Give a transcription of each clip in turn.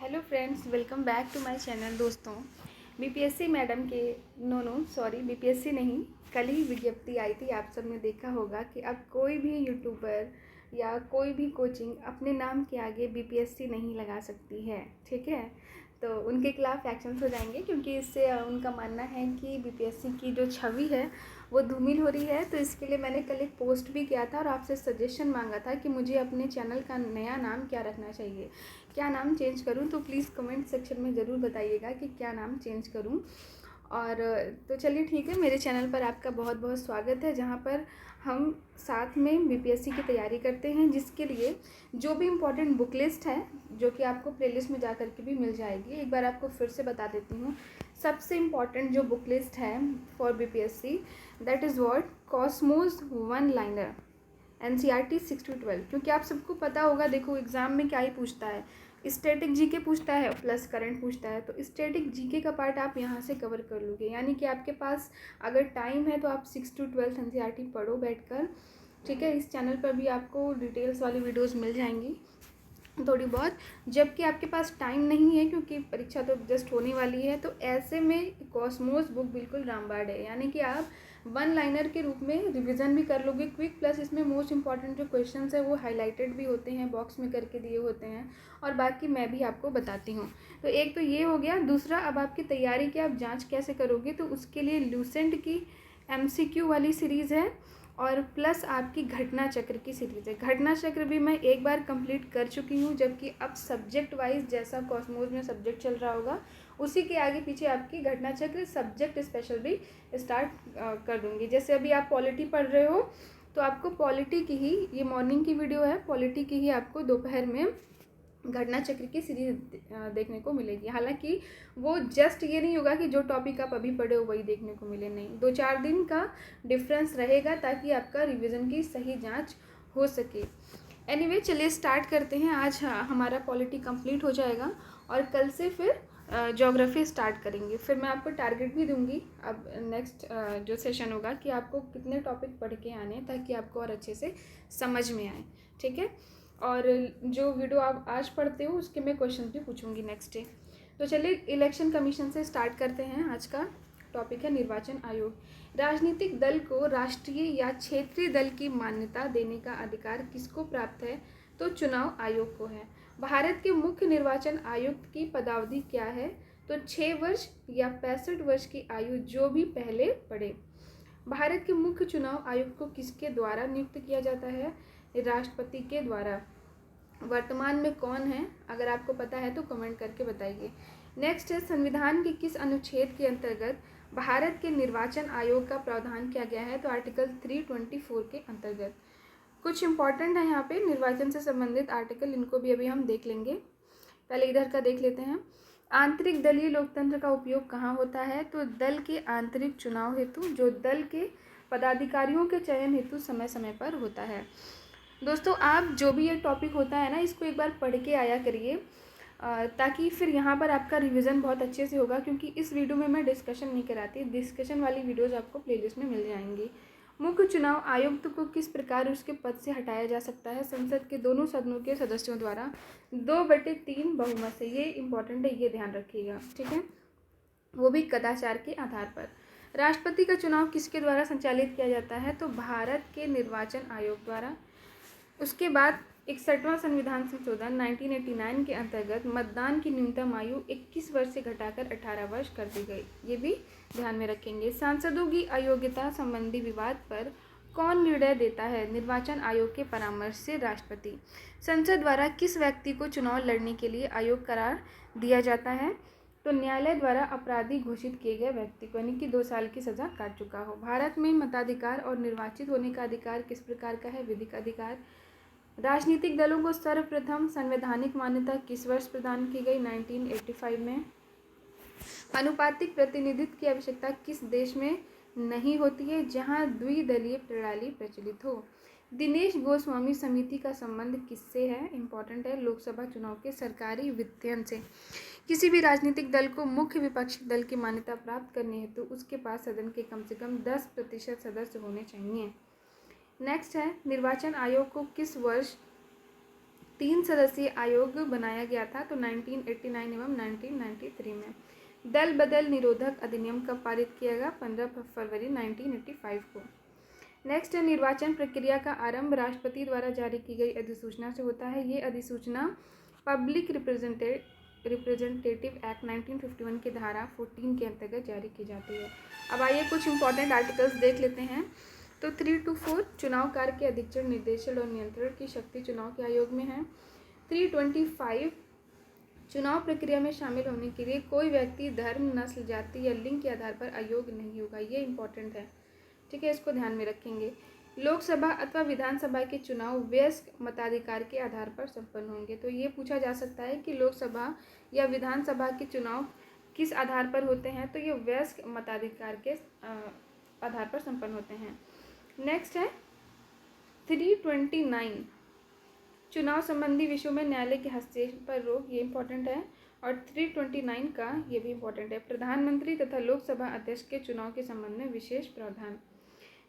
Hello friends, welcome back to my channel. दोस्तों, BPSC madam के BPSC नहीं, कल ही विज्ञप्ति आई थी। आप सब ने देखा होगा कि अब कोई भी यूट्यूबर या कोई भी कोचिंग अपने नाम के आगे बीपीएससी नहीं लगा सकती है। ठीक है, तो उनके खिलाफ एक्शंस हो जाएंगे, क्योंकि इससे उनका मानना है कि बीपीएससी की जो छवि है वो धूमिल हो रही है। तो इसके लिए मैंने कल एक पोस्ट भी किया था और आपसे सजेशन मांगा था कि मुझे अपने चैनल का नया नाम क्या रखना चाहिए, क्या नाम चेंज करूं। तो प्लीज़ कमेंट सेक्शन में ज़रूर बताइएगा कि क्या नाम चेंज करूं। और तो चलिए ठीक है, मेरे चैनल पर आपका बहुत बहुत स्वागत है, जहां पर हम साथ में बीपीएससी की तैयारी करते हैं, जिसके लिए जो भी इम्पोर्टेंट बुक लिस्ट है, जो कि आपको प्लेलिस्ट में जा कर के भी मिल जाएगी। एक बार आपको फिर से बता देती हूँ। सबसे इम्पॉर्टेंट जो बुक लिस्ट है for BPSC, that is what Cosmos one liner NCERT 6 to 12। क्योंकि आप सबको पता होगा, देखो एग्ज़ाम में क्या ही पूछता है, स्टैटिक जीके पूछता है प्लस करंट पूछता है। तो स्टैटिक जीके का पार्ट आप यहाँ से कवर कर लोगे, यानी कि आपके पास अगर टाइम है तो आप 6 to 12 NCERT पढ़ो बैठकर। ठीक है, इस चैनल पर भी आपको डिटेल्स वाली वीडियोस मिल जाएंगी थोड़ी बहुत। जबकि आपके पास टाइम नहीं है, क्योंकि परीक्षा तो जस्ट होने वाली है, तो ऐसे में कॉस्मोस बुक बिल्कुल रामबाण है। यानी कि आप वन लाइनर के रूप में रिवीजन भी कर लोगे क्विक, प्लस इसमें मोस्ट इंपॉर्टेंट जो क्वेश्चंस है वो हाईलाइटेड भी होते हैं, बॉक्स में करके दिए होते हैं, और बाकी मैं भी आपको बताती हूँ। तो एक तो ये हो गया। दूसरा, अब आपकी तैयारी की आप जाँच कैसे करोगे, तो उसके लिए लूसेंट की MCQ वाली सीरीज़ है, और प्लस आपकी घटना चक्र की सीरीज़ है। घटना चक्र भी मैं एक बार कंप्लीट कर चुकी हूँ, जबकि अब सब्जेक्ट वाइज जैसा कॉस्मोस में सब्जेक्ट चल रहा होगा, उसी के आगे पीछे आपकी घटना चक्र सब्जेक्ट स्पेशल भी स्टार्ट कर दूँगी। जैसे अभी आप पॉलिटी पढ़ रहे हो, तो आपको पॉलिटी की ही, ये मॉर्निंग की वीडियो है, पॉलिटी की ही आपको दोपहर में घटना चक्र की सीरीज देखने को मिलेगी। हालांकि वो जस्ट ये नहीं होगा कि जो टॉपिक आप अभी पढ़े हो वही देखने को मिले, नहीं, 2-4 दिन का डिफरेंस रहेगा, ताकि आपका रिवीजन की सही जांच हो सके। एनीवे, चलिए स्टार्ट करते हैं। आज हमारा पॉलिटी कंप्लीट हो जाएगा, और कल से फिर ज्योग्राफी स्टार्ट करेंगे। फिर मैं आपको टारगेट भी दूंगी अब नेक्स्ट जो सेशन होगा, कि आपको कितने टॉपिक पढ़ के आने हैं, ताकि आपको और अच्छे से समझ में आए। ठीक है, और जो वीडियो आप आज पढ़ते हो उसके मैं क्वेश्चन भी पूछूंगी नेक्स्ट डे। तो चलिए इलेक्शन कमीशन से स्टार्ट करते हैं। आज का टॉपिक है निर्वाचन आयोग। राजनीतिक दल को राष्ट्रीय या क्षेत्रीय दल की मान्यता देने का अधिकार किसको प्राप्त है, तो चुनाव आयोग को है। भारत के मुख्य निर्वाचन आयुक्त की पदावधि क्या है, तो 6 वर्ष या 65 वर्ष की आयु, जो भी पहले पड़े। भारत के मुख्य चुनाव आयुक्त को किसके द्वारा नियुक्त किया जाता है, राष्ट्रपति के द्वारा। वर्तमान में कौन है, अगर आपको पता है तो कमेंट करके बताइए। नेक्स्ट है, संविधान के किस अनुच्छेद के अंतर्गत भारत के निर्वाचन आयोग का प्रावधान किया गया है, तो आर्टिकल 324 के अंतर्गत। कुछ इंपॉर्टेंट है यहाँ पे निर्वाचन से संबंधित आर्टिकल, इनको भी अभी हम देख लेंगे। पहले इधर का देख लेते हैं। आंतरिक दलीय लोकतंत्र का उपयोग कहाँ होता है, तो दल के आंतरिक चुनाव हेतु, जो दल के पदाधिकारियों के चयन हेतु समय समय पर होता है। दोस्तों, आप जो भी ये टॉपिक होता है ना, इसको एक बार पढ़ के आया करिए, ताकि फिर यहाँ पर आपका रिवीजन बहुत अच्छे से होगा। क्योंकि इस वीडियो में मैं डिस्कशन नहीं कराती, डिस्कशन वाली वीडियोज़ आपको प्लेलिस्ट में मिल जाएंगी। मुख्य चुनाव आयुक्त को किस प्रकार उसके पद से हटाया जा सकता है, संसद के दोनों सदनों के सदस्यों द्वारा 2/3 बहुमत से। ये इंपॉर्टेंट है, ये ध्यान रखिएगा। ठीक है, वो भी कदाचार के आधार पर। राष्ट्रपति का चुनाव किसके द्वारा संचालित किया जाता है, तो भारत के निर्वाचन आयोग द्वारा। उसके बाद 61वां संविधान संशोधन 1989 के अंतर्गत मतदान की न्यूनतम आयु 21 वर्ष से घटाकर 18 वर्ष कर दी गई, ये भी ध्यान में रखेंगे। सांसदों की अयोग्यता संबंधी विवाद पर कौन निर्णय देता है, निर्वाचन आयोग के परामर्श से राष्ट्रपति। संसद द्वारा किस व्यक्ति को चुनाव लड़ने के लिए आयोग करार दिया जाता है, तो न्यायालय द्वारा अपराधी घोषित किए गए व्यक्ति को, यानी कि 2 साल की सजा काट चुका हो। भारत में मताधिकार और निर्वाचित होने का अधिकार किस प्रकार का है, विधिक अधिकार। राजनीतिक दलों को सर्वप्रथम संवैधानिक मान्यता किस वर्ष प्रदान की गई, 1985 में। अनुपातिक प्रतिनिधित्व की आवश्यकता किस देश में नहीं होती है, जहां द्विदलीय प्रणाली प्रचलित हो। दिनेश गोस्वामी समिति का संबंध किससे है, इंपॉर्टेंट है, लोकसभा चुनाव के सरकारी वित्तीयन से। किसी भी राजनीतिक दल को मुख्य विपक्षी दल की मान्यता प्राप्त करने हेतु उसके पास सदन के कम से कम 10% सदस्य होने चाहिए। नेक्स्ट है, निर्वाचन आयोग को किस वर्ष 3 सदस्यीय आयोग बनाया गया था, तो 1989 एवं 1993 में। दल बदल निरोधक अधिनियम कब पारित किया गया? 15 फरवरी 1985 को। नेक्स्ट है, निर्वाचन प्रक्रिया का आरंभ राष्ट्रपति द्वारा जारी की गई अधिसूचना से होता है। ये अधिसूचना पब्लिक रिप्रेजेंटेटिव एक्ट 1951 की धारा 14 के अंतर्गत जारी की जाती है। अब आइए कुछ इंपॉर्टेंट आर्टिकल्स देख लेते हैं। तो 3 to 4 चुनाव कार्य के अधीक्षण, निर्देशन और नियंत्रण की शक्ति चुनाव के आयोग में है। 325 चुनाव प्रक्रिया में शामिल होने के लिए कोई व्यक्ति धर्म, नस्ल, जाति या लिंग के आधार पर अयोग्य नहीं होगा। ये इंपॉर्टेंट है, ठीक है, इसको ध्यान में रखेंगे। लोकसभा अथवा विधानसभा के चुनाव वयस्क मताधिकार के आधार पर संपन्न होंगे। तो ये पूछा जा सकता है कि लोकसभा या विधानसभा के चुनाव किस आधार पर होते हैं? तो ये वयस्क मताधिकार के आधार पर संपन्न होते हैं। नेक्स्ट है 329 चुनाव संबंधी विषयों में न्यायालय के हस्तक्षेप पर रोक। ये इंपॉर्टेंट है। और 329 का ये भी इंपॉर्टेंट है, प्रधानमंत्री तथा लोकसभा अध्यक्ष के चुनाव के संबंध में विशेष प्रावधान।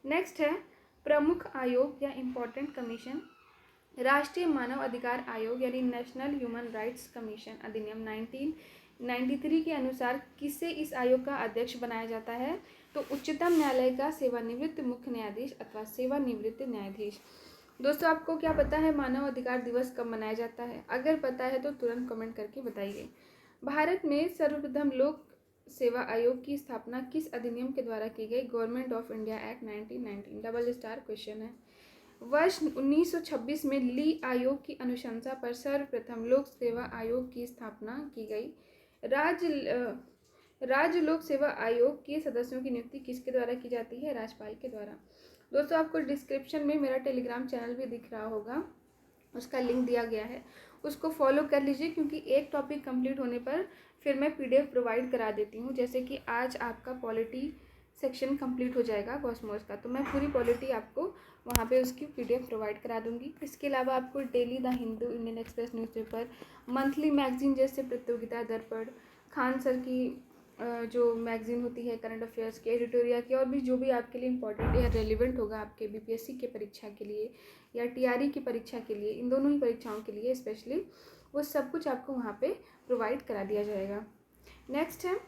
नेक्स्ट है प्रमुख आयोग या इम्पोर्टेंट कमीशन। राष्ट्रीय मानव अधिकार आयोग यानी नेशनल ह्यूमन राइट्स कमीशन अधिनियम 1993 के अनुसार किसे इस आयोग का अध्यक्ष बनाया जाता है? तो उच्चतम न्यायालय का सेवानिवृत्त मुख्य न्यायाधीश अथवा सेवानिवृत्त न्यायाधीश। दोस्तों, आपको क्या पता है मानव अधिकार दिवस कब मनाया जाता है? अगर पता है तो तुरंत कमेंट करके बताइए। भारत में सर्वप्रथम लोक सेवा आयोग की स्थापना किस अधिनियम के द्वारा की गई? Government of India act 1919। Double star question है। वर्ष 1926 में ली आयोग की अनुशंसा पर सर्वप्रथम लोक सेवा आयोग की स्थापना की गई। राज्य लोक सेवा आयोग के सदस्यों की नियुक्ति किसके द्वारा की जाती है? राज्यपाल के द्वारा। दोस्तों, आपको डिस्क्रिप्शन में मेरा टेलीग्राम चैनल भी दिख रहा होगा, उसका लिंक दिया गया है, उसको फॉलो कर लीजिए, क्योंकि एक टॉपिक कंप्लीट होने पर फिर मैं PDF प्रोवाइड करा देती हूँ। जैसे कि आज आपका पॉलिटी सेक्शन कंप्लीट हो जाएगा कॉस्मोस का, तो मैं पूरी पॉलिटी आपको वहाँ पे उसकी PDF प्रोवाइड करा दूँगी। इसके अलावा आपको daily the Hindu, Indian express newspaper, monthly magazine जैसे प्रतियोगिता दर्पण, खान सर की जो मैगजीन होती है करंट अफेयर्स की, एडिटोरिया की, और भी जो भी आपके लिए इम्पोर्टेंट या रेलिवेंट होगा आपके BPSC के परीक्षा के लिए या TRE की परीक्षा के लिए, इन दोनों ही परीक्षाओं के लिए स्पेशली, वो सब कुछ आपको वहाँ पे प्रोवाइड करा दिया जाएगा। नेक्स्ट है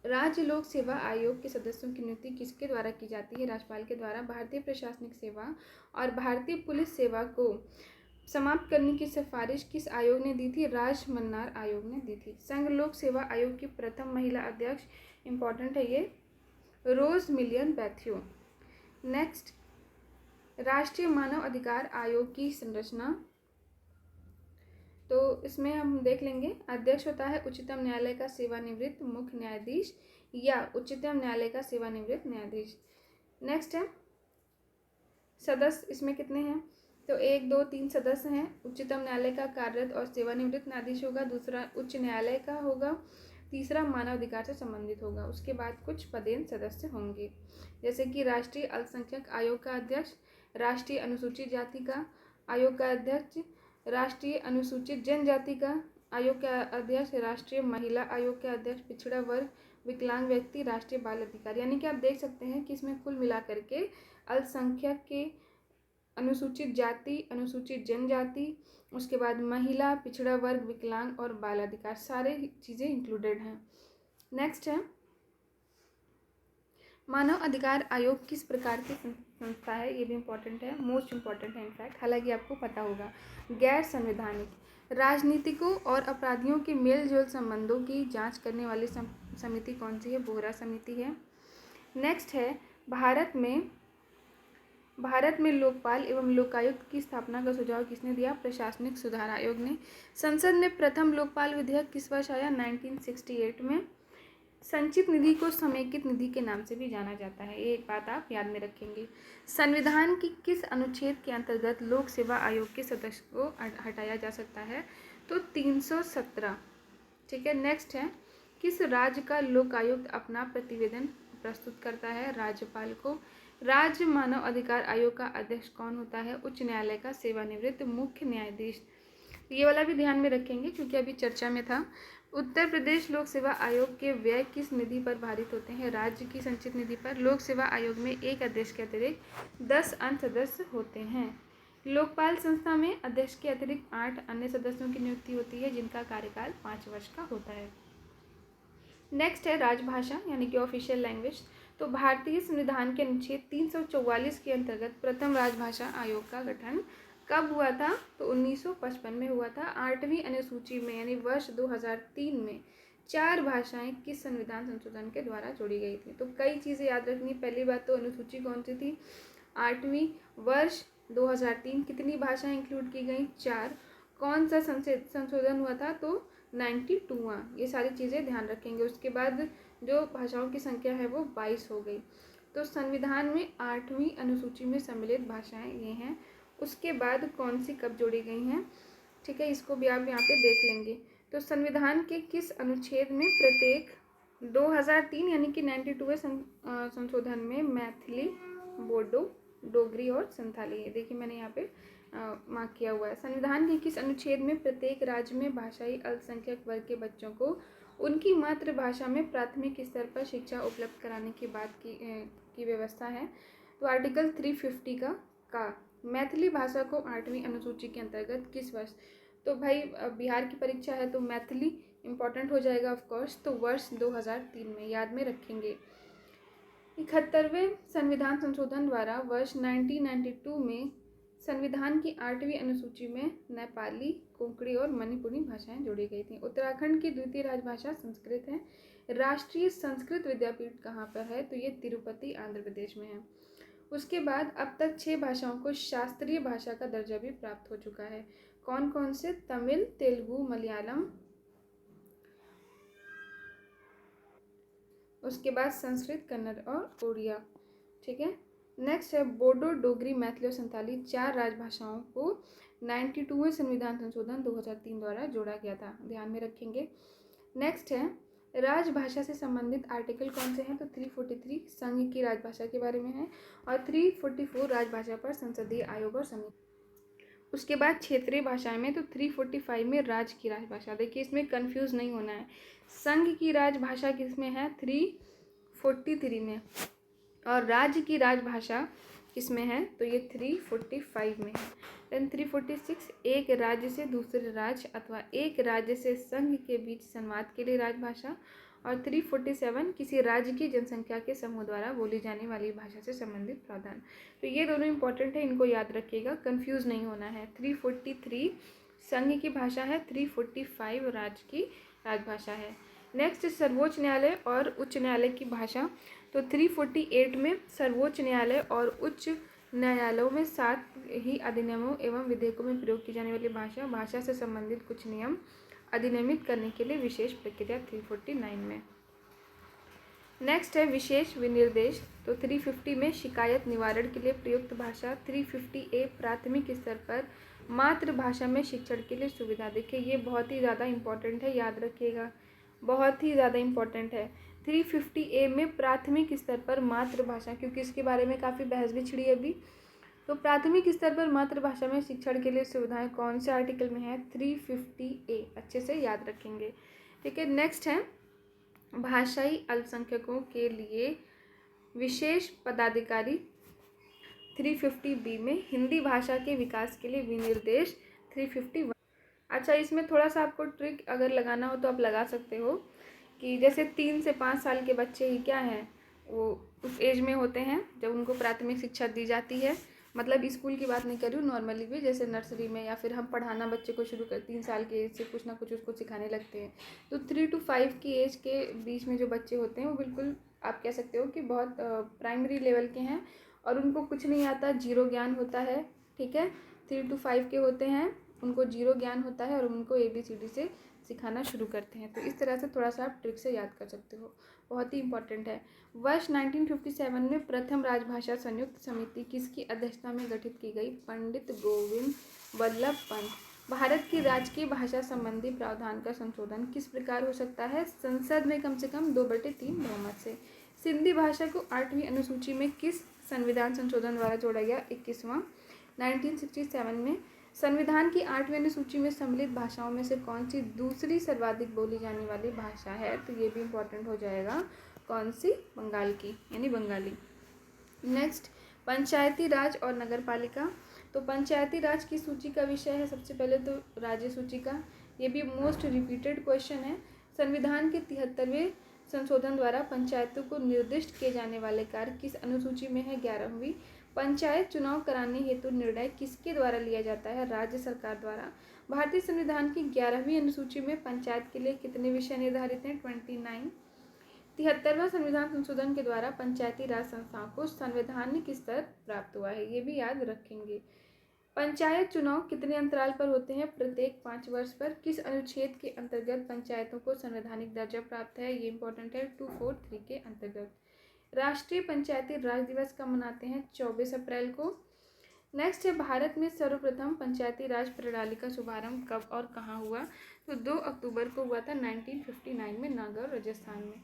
राज्य लोक सेवा आयोग के सदस्यों की नियुक्ति किसके द्वारा की जाती है? राज्यपाल के द्वारा। भारतीय प्रशासनिक सेवा और भारतीय पुलिस सेवा को समाप्त करने की सिफारिश किस आयोग ने दी थी? राजमन्नार आयोग ने दी थी। संघ लोक सेवा आयोग की प्रथम महिला अध्यक्ष, इंपॉर्टेंट है ये, रोज मिलियन बैथ्यू। नेक्स्ट, राष्ट्रीय मानव अधिकार आयोग की संरचना, तो इसमें हम देख लेंगे। अध्यक्ष होता है उच्चतम न्यायालय का सेवानिवृत्त मुख्य न्यायाधीश या उच्चतम न्यायालय का सेवानिवृत्त न्यायाधीश। नेक्स्ट है सदस्य, इसमें कितने हैं? तो 1 2 3 सदस्य हैं। उच्चतम न्यायालय का कार्यरत और सेवानिवृत्त न्यायाधीश होगा, दूसरा उच्च न्यायालय का होगा, तीसरा मानव अधिकार से संबंधित होगा। उसके बाद कुछ पदेन सदस्य होंगे, जैसे कि राष्ट्रीय अल्पसंख्यक आयोग का अध्यक्ष, राष्ट्रीय अनुसूचित जाति का आयोग का अध्यक्ष, राष्ट्रीय अनुसूचित जनजाति का आयोग का अध्यक्ष, राष्ट्रीय महिला आयोग के अध्यक्ष, पिछड़ा वर्ग, विकलांग व्यक्ति, राष्ट्रीय बाल अधिकार। यानी कि आप देख सकते हैं कि इसमें कुल मिलाकर के अल्पसंख्यक के, अनुसूचित जाति, अनुसूचित जनजाति, उसके बाद महिला, पिछड़ा वर्ग, विकलांग और बाल अधिकार, सारे चीज़ें इंक्लूडेड हैं। नेक्स्ट है मानव अधिकार आयोग किस प्रकार की संस्था है? ये भी इम्पोर्टेंट है, मोस्ट इम्पॉर्टेंट है इनफैक्ट, हालांकि आपको पता होगा। गैर संवैधानिक, राजनीतिकों और अपराधियों के मेल जोल संबंधों की जांच करने वाली समिति कौन सी है? बोहरा समिति है। नेक्स्ट है भारत में लोकपाल एवं लोकायुक्त की स्थापना का सुझाव किसने दिया? प्रशासनिक सुधार आयोग ने। संसद में प्रथम लोकपाल विधेयक किस वर्ष आया? 1968 में। संचित निधि को समेकित निधि के नाम से भी जाना जाता है, ये एक बात आप याद में रखेंगे। संविधान की किस अनुच्छेद के अंतर्गत लोक सेवा आयोग के सदस्य को हटाया जा सकता है? तो 317, ठीक है। नेक्स्ट है किस राज्य का लोकायुक्त अपना प्रतिवेदन प्रस्तुत करता है? राज्यपाल को। राज्य मानव अधिकार आयोग का अध्यक्ष कौन होता है? उच्च न्यायालय का सेवानिवृत्त मुख्य न्यायाधीश। ये वाला भी ध्यान में रखेंगे क्योंकि अभी चर्चा में था। उत्तर प्रदेश लोक सेवा आयोग के व्यय किस निधि पर भारित होते हैं? राज्य की संचित निधि पर। लोक सेवा आयोग में एक अध्यक्ष के अतिरिक्त 10 अन्य सदस्य होते हैं। लोकपाल संस्था में अध्यक्ष के अतिरिक्त 8 अन्य सदस्यों की नियुक्ति होती है जिनका कार्यकाल 5 वर्ष का होता है। नेक्स्ट है राजभाषा यानी कि ऑफिशियल लैंग्वेज। तो भारतीय संविधान के अनुच्छेद 344 के अंतर्गत प्रथम राजभाषा आयोग का गठन कब हुआ था? तो 1955 में हुआ था। 8वीं अनुसूची में यानी वर्ष 2003 में 4 भाषाएं किस संविधान संशोधन के द्वारा जोड़ी गई थी? तो कई चीज़ें याद रखनी। पहली बात तो अनुसूची कौन सी थी? 8वीं, वर्ष 2003, कितनी भाषाएं इंक्लूड की गई? 4। कौन सा संशोधन हुआ था? तो 92वां। ये सारी चीज़ें ध्यान रखेंगे। उसके बाद जो भाषाओं की संख्या है वो 22 हो गई। तो संविधान में 8वीं अनुसूची में सम्मिलित भाषाएं ये हैं। उसके बाद कौन सी कब जोड़ी गई हैं, ठीक है, इसको भी आप यहाँ पे देख लेंगे। तो संविधान के किस अनुच्छेद में प्रत्येक 2003 यानी कि 92वें संशोधन में मैथिली, बोडो, डोगरी और संथाली है। देखिए मैंने यहाँ पे मार्क किया हुआ है। संविधान के किस अनुच्छेद में प्रत्येक राज्य में भाषाई अल्पसंख्यक वर्ग के बच्चों को उनकी मातृभाषा में प्राथमिक स्तर पर शिक्षा उपलब्ध कराने की बात की व्यवस्था है? तो आर्टिकल 350 का मैथिली भाषा को 8वीं अनुसूची के अंतर्गत किस वर्ष? तो भाई बिहार की परीक्षा है तो मैथिली इम्पॉर्टेंट हो जाएगा ऑफ कोर्स। तो वर्ष 2003 में याद में रखेंगे। 71वें संविधान संशोधन द्वारा वर्ष 1992 में संविधान की 8वीं अनुसूची में नेपाली, कोंकणी और मणिपुरी भाषाएं जोड़ी गई थी। उत्तराखंड की द्वितीय राजभाषा संस्कृत है। राष्ट्रीय संस्कृत विद्यापीठ कहाँ पर है? तो ये तिरुपति, आंध्र प्रदेश में है। उसके बाद अब तक 6 भाषाओं को शास्त्रीय भाषा का दर्जा भी प्राप्त हो चुका है। कौन कौन से? तमिल, तेलुगु, मलयालम, उसके बाद संस्कृत, कन्नड़ और उड़िया, ठीक है। नेक्स्ट है बोडो, डोगरी, मैथिली और संथाली 4 राजभाषाओं को 92वें संविधान संशोधन 2003 द्वारा जोड़ा गया था, ध्यान में रखेंगे। नेक्स्ट है राजभाषा से संबंधित आर्टिकल कौन से हैं? तो 343 संघ की राजभाषा के बारे में है और 344 राजभाषा पर संसदीय आयोग और समिति। उसके बाद क्षेत्रीय भाषाएं में तो 345 में राज्य की राजभाषा। देखिए इसमें कंफ्यूज नहीं होना है। संघ की राजभाषा किसमें है? 343 में। और राज्य की राजभाषा किसमें है? तो ये 345 में है। देन 346 एक राज्य से दूसरे राज्य अथवा एक राज्य से संघ के बीच संवाद के लिए राजभाषा। और 347 किसी राज्य की जनसंख्या के समूह द्वारा बोली जाने वाली भाषा से संबंधित प्रावधान। तो ये दोनों इंपॉर्टेंट है, इनको याद रखिएगा, कंफ्यूज नहीं होना है। 343 संघ की भाषा है, 345 राज्य की राजभाषा है। नेक्स्ट सर्वोच्च न्यायालय और उच्च न्यायालय की भाषा। तो 348 में सर्वोच्च न्यायालय और उच्च न्यायालयों में 7 ही अधिनियमों एवं विधेयकों में प्रयोग की जाने वाली भाषा से संबंधित कुछ नियम अधिनियमित करने के लिए विशेष प्रक्रिया 349 में। नेक्स्ट है विशेष विनिर्देश। तो 350 में शिकायत निवारण के लिए प्रयुक्त भाषा। 350A प्राथमिक स्तर पर मातृभाषा में शिक्षण के लिए सुविधा। देखिए ये बहुत ही ज़्यादा इंपॉर्टेंट है, याद रखिएगा, बहुत ही ज़्यादा इंपॉर्टेंट है। 350A में प्राथमिक स्तर पर मातृभाषा, क्योंकि इसके बारे में काफ़ी बहस भी छिड़ी अभी। तो प्राथमिक स्तर पर मातृभाषा में शिक्षण के लिए सुविधाएं कौन से आर्टिकल में है? 350A, अच्छे से याद रखेंगे, ठीक है। नेक्स्ट है भाषाई अल्पसंख्यकों के लिए विशेष पदाधिकारी। 350B में हिंदी भाषा के विकास के लिए विनिर्देश 351। अच्छा, इसमें थोड़ा सा आपको ट्रिक अगर लगाना हो तो आप लगा सकते हो कि जैसे 3 से 5 साल के बच्चे ही क्या हैं, वो उस एज में होते हैं जब उनको प्राथमिक शिक्षा दी जाती है। मतलब स्कूल की बात नहीं कर रही हूँ, नॉर्मली भी जैसे नर्सरी में या फिर हम पढ़ाना बच्चे को शुरू कर 3 साल के एज से कुछ ना कुछ उसको सिखाने लगते हैं। तो 3 to 5 की एज के बीच में जो बच्चे होते हैं वो बिल्कुल आप कह सकते हो कि बहुत प्राइमरी लेवल के हैं और उनको कुछ नहीं आता, जीरो ज्ञान होता है, ठीक है। 3 to 5 के होते हैं, उनको जीरो ज्ञान होता है और उनको ABCD से सिखाना शुरू करते हैं। तो इस तरह से थोड़ा सा आप ट्रिक से याद कर सकते हो, बहुत ही इंपॉर्टेंट है। वर्ष 1957 में प्रथम राजभाषा संयुक्त समिति किसकी अध्यक्षता में गठित की गई? पंडित गोविंद वल्लभ पंत। भारत की राजकीय भाषा संबंधी प्रावधान का संशोधन किस प्रकार हो सकता है? संसद में कम से कम 2/3 बहुमत से। सिंधी भाषा को 8वीं अनुसूची में किस संविधान संशोधन द्वारा जोड़ा गया? 21वां, 1967 में। संविधान की 8वीं अनुसूची में सम्मिलित भाषाओं में से कौन सी दूसरी सर्वाधिक बोली जाने वाली भाषा है? तो ये भी इम्पोर्टेंट हो जाएगा, कौन सी? बंगाल की, यानी बंगाली। नेक्स्ट पंचायती राज और नगर पालिका। तो पंचायती राज की सूची का विषय है सबसे पहले तो राज्य सूची का। ये भी मोस्ट रिपीटेड क्वेश्चन है। संविधान के 73वें संशोधन द्वारा पंचायतों को निर्दिष्ट किए जाने वाले कार्य किस अनुसूची में है? 11वीं। पंचायत चुनाव कराने हेतु निर्णय किसके द्वारा लिया जाता है? राज्य सरकार द्वारा। भारतीय संविधान की 11वीं अनुसूची में पंचायत के लिए कितने विषय निर्धारित हैं? 29। 73वां संविधान संशोधन के द्वारा पंचायती राज संस्थाओं को संवैधानिक स्तर प्राप्त हुआ है, ये भी याद रखेंगे। पंचायत चुनाव कितने अंतराल पर होते हैं? प्रत्येक 5 वर्ष पर। किस अनुच्छेद के अंतर्गत पंचायतों को संवैधानिक दर्जा प्राप्त है? ये इंपॉर्टेंट है, 243 के अंतर्गत। राष्ट्रीय पंचायती राज दिवस कब मनाते हैं? 24 अप्रैल को। नेक्स्ट है, भारत में सर्वप्रथम पंचायती राज प्रणाली का शुभारंभ कब और कहाँ हुआ? तो 2 अक्टूबर को हुआ था 1959 में नागौर, राजस्थान में।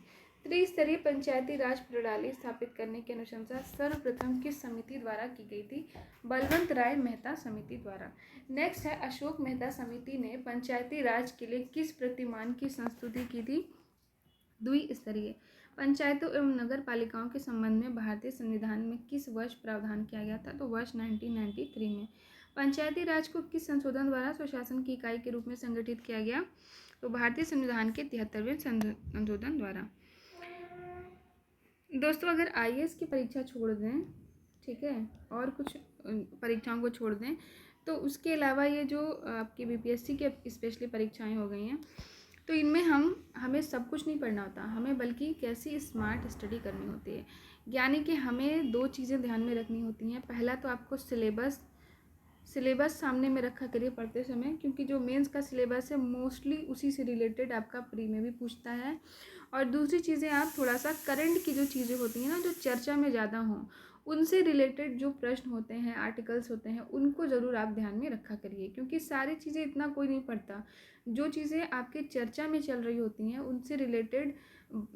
त्रिस्तरीय पंचायती राज प्रणाली स्थापित करने की अनुशंसा सर्वप्रथम किस समिति द्वारा की गई थी? बलवंत राय मेहता समिति द्वारा। नेक्स्ट है, अशोक मेहता समिति ने पंचायती राज के लिए किस प्रतिमान की संस्तुति की थी? द्विस्तरीय। पंचायतों एवं नगर पालिकाओं के संबंध में भारतीय संविधान में किस वर्ष प्रावधान किया गया था? तो वर्ष 1993 में। पंचायती राज को किस संशोधन द्वारा स्वशासन की इकाई के रूप में संगठित किया गया? तो भारतीय संविधान के 73वें संशोधन द्वारा। दोस्तों, अगर आईएएस की परीक्षा छोड़ दें, ठीक है, और कुछ परीक्षाओं को छोड़ दें, तो उसके अलावा ये जो आपकी बीपीएससी के स्पेशली परीक्षाएं हो गई हैं, तो इनमें हमें सब कुछ नहीं पढ़ना होता, हमें बल्कि कैसी स्मार्ट स्टडी करनी होती है। यानी कि हमें 2 चीज़ें ध्यान में रखनी होती हैं। पहला तो आपको सिलेबस सामने में रखा करिए पढ़ते समय, क्योंकि जो मेंस का सिलेबस है मोस्टली उसी से रिलेटेड आपका प्री में भी पूछता है। और दूसरी चीज़ें, आप थोड़ा सा करंट की जो चीज़ें होती हैं ना, जो चर्चा में ज़्यादा हों, उनसे रिलेटेड जो प्रश्न होते हैं, आर्टिकल्स होते हैं, उनको ज़रूर आप ध्यान में रखा करिए, क्योंकि सारी चीज़ें इतना कोई नहीं पढ़ता। जो चीज़ें आपके चर्चा में चल रही होती हैं उनसे रिलेटेड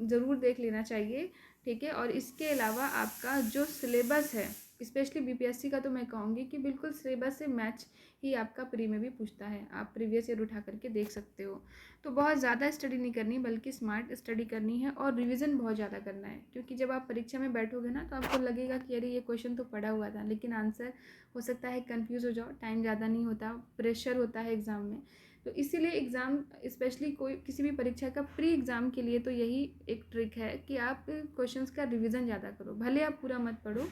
ज़रूर देख लेना चाहिए, ठीक है। और इसके अलावा आपका जो सिलेबस है, स्पेशली बीपीएससी का, तो मैं कहूँगी कि बिल्कुल सिलेबस से मैच ही आपका प्री में भी पूछता है। आप प्रीवियस ईयर उठा करके देख सकते हो। तो बहुत ज़्यादा स्टडी नहीं करनी, बल्कि स्मार्ट स्टडी करनी है और रिवीजन बहुत ज़्यादा करना है, क्योंकि जब आप परीक्षा में बैठोगे ना, तो आपको लगेगा कि अरे ये क्वेश्चन तो पढ़ा हुआ था, लेकिन आंसर हो सकता है कंफ्यूज हो जाओ। टाइम ज़्यादा नहीं होता, प्रेशर होता है एग्ज़ाम में। तो इसीलिए एग्ज़ाम, स्पेशली कोई किसी भी परीक्षा का प्री एग्ज़ाम के लिए, तो यही एक ट्रिक है कि आप क्वेश्चंस का रिवीजन ज़्यादा करो। भले आप पूरा मत पढ़ो,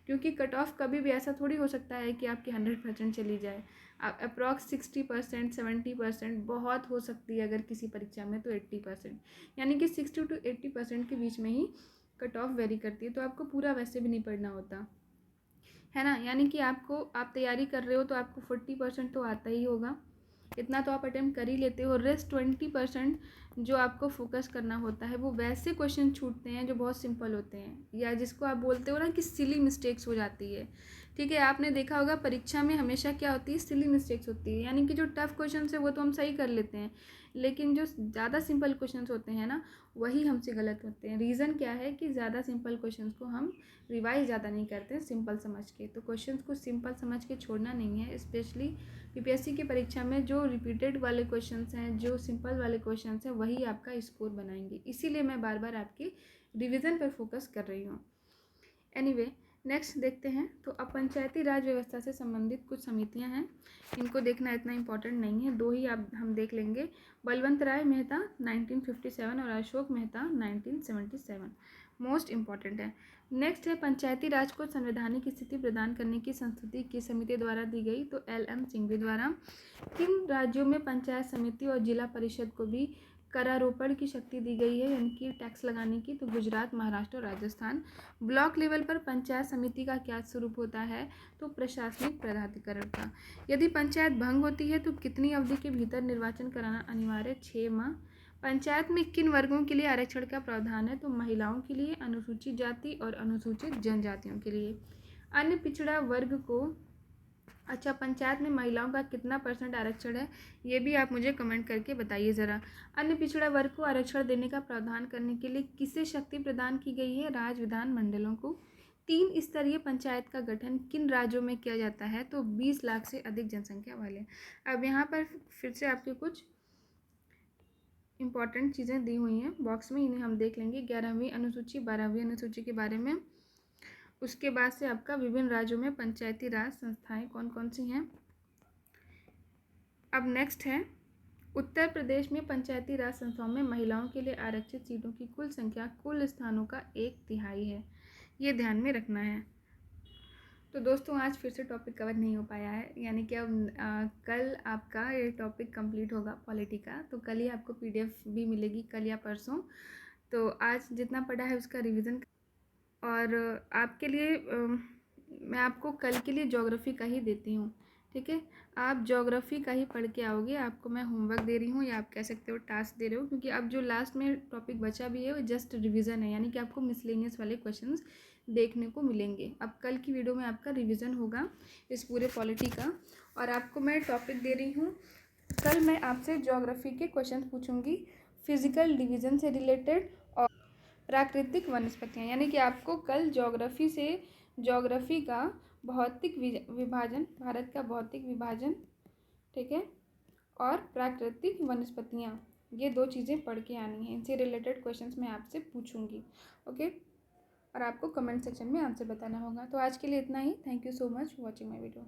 क्योंकि कट ऑफ कभी भी ऐसा थोड़ी हो सकता है कि आपकी 100% चली जाए। आप अप्रॉक्स 60%, 70% बहुत हो सकती है अगर किसी परीक्षा में, तो 80%, यानी कि 60 to 80% के बीच में ही कट ऑफ वेरी करती है। तो आपको पूरा वैसे भी नहीं पढ़ना होता है ना। यानी कि आप तैयारी कर रहे हो तो आपको 40% तो आता ही होगा, इतना तो आप अटेम्प्ट कर ही लेते हो। रेस्ट 20% जो आपको फोकस करना होता है, वो वैसे क्वेश्चन छूटते हैं जो बहुत सिंपल होते हैं, या जिसको आप बोलते हो ना कि सिली मिस्टेक्स हो जाती है, ठीक है। आपने देखा होगा परीक्षा में हमेशा क्या होती है, सिली मिस्टेक्स होती है। यानी कि जो टफ क्वेश्चन है वो तो हम सही कर लेते हैं, लेकिन जो ज़्यादा सिंपल क्वेश्चंस होते हैं ना, वही हमसे गलत होते हैं। रीज़न क्या है कि ज़्यादा सिंपल क्वेश्चंस को हम रिवाइज ज़्यादा नहीं करते हैं सिंपल समझ के। तो क्वेश्चंस को सिंपल समझ के छोड़ना नहीं है। स्पेशली बीपीएससी की परीक्षा में जो रिपीटेड वाले क्वेश्चंस हैं, जो सिंपल वाले क्वेश्चंस हैं, वही आपका स्कोर बनाएंगे। इसीलिए मैं बार बार आपके रिविज़न पर फोकस कर रही हूँ। एनीवे, नेक्स्ट देखते हैं। तो अब पंचायती राज व्यवस्था से संबंधित कुछ समितियां हैं, इनको देखना इतना इम्पोर्टेंट नहीं है, 2 ही आप हम देख लेंगे। बलवंत राय मेहता 1957 और अशोक मेहता 1977 मोस्ट इम्पॉर्टेंट है। नेक्स्ट है, पंचायती राज को संवैधानिक स्थिति प्रदान करने की संस्तुति किस समिति द्वारा दी गई? तो LM सिंघवी द्वारा। किन राज्यों में पंचायत समिति और जिला परिषद को भी करारोपण की शक्ति दी गई है, यानी कि टैक्स लगाने की? तो गुजरात, महाराष्ट्र और राजस्थान। ब्लॉक लेवल पर पंचायत समिति का क्या स्वरूप होता है? तो प्रशासनिक प्राधिकरण का। यदि पंचायत भंग होती है तो कितनी अवधि के भीतर निर्वाचन कराना अनिवार्य? 6 माह। पंचायत में किन वर्गों के लिए आरक्षण का प्रावधान है? तो महिलाओं के लिए, अनुसूचित जाति और अनुसूचित जनजातियों के लिए। अन्य पिछड़ा वर्ग को, अच्छा, पंचायत में महिलाओं का कितना % आरक्षण है, ये भी आप मुझे कमेंट करके बताइए ज़रा। अन्य पिछड़ा वर्ग को आरक्षण देने का प्रावधान करने के लिए किसे शक्ति प्रदान की गई है? राज्य विधान मंडलों को। 3 स्तरीय पंचायत का गठन किन राज्यों में किया जाता है? तो 20 लाख से अधिक जनसंख्या वाले। अब यहाँ पर फिर से आपके कुछ इम्पॉर्टेंट चीज़ें दी हुई हैं बॉक्स में, इन्हें हम देख लेंगे। 11वीं अनुसूची, 12वीं अनुसूची के बारे में, उसके बाद से आपका विभिन्न राज्यों में पंचायती राज संस्थाएं कौन कौन सी हैं। अब नेक्स्ट है, उत्तर प्रदेश में पंचायती राज संस्थाओं में महिलाओं के लिए आरक्षित सीटों की कुल संख्या कुल स्थानों का 1/3 है। ये ध्यान में रखना है। तो दोस्तों आज फिर से टॉपिक कवर नहीं हो पाया है, यानी कि अब कल आपका ये टॉपिक कंप्लीट होगा पॉलिटी का, तो कल ही आपको पीडीएफ भी मिलेगी, कल या परसों। तो आज जितना पढ़ा है उसका रिवीजन, और आपके लिए मैं आपको कल के लिए ज्योग्राफी का ही देती हूँ, ठीक है। आप ज्योग्राफी का ही पढ़ के आओगे, आपको मैं होमवर्क दे रही हूँ या आप कह सकते हो टास्क दे रहे हो, क्योंकि अब जो लास्ट में टॉपिक बचा भी है वो जस्ट रिवीजन है, यानी कि आपको मिसलेनियस वाले क्वेश्चंस देखने को मिलेंगे। अब कल की वीडियो में आपका रिवीजन होगा इस पूरे पॉलिटी का, और आपको मैं टॉपिक दे रही हूँ, कल मैं आपसे ज्योग्राफी के क्वेश्चन पूछूंगी फिजिकल डिवीजन से रिलेटेड और प्राकृतिक वनस्पतियाँ, यानी कि आपको कल ज्योग्राफी का भौतिक विभाजन, भारत का भौतिक विभाजन, ठीक है, और प्राकृतिक वनस्पतियाँ, ये 2 चीज़ें पढ़ के आनी है। इनसे रिलेटेड क्वेश्चंस मैं आपसे पूछूंगी, ओके। और आपको कमेंट सेक्शन में आंसर बताना होगा। तो आज के लिए इतना ही। Thank you so much for watching my video.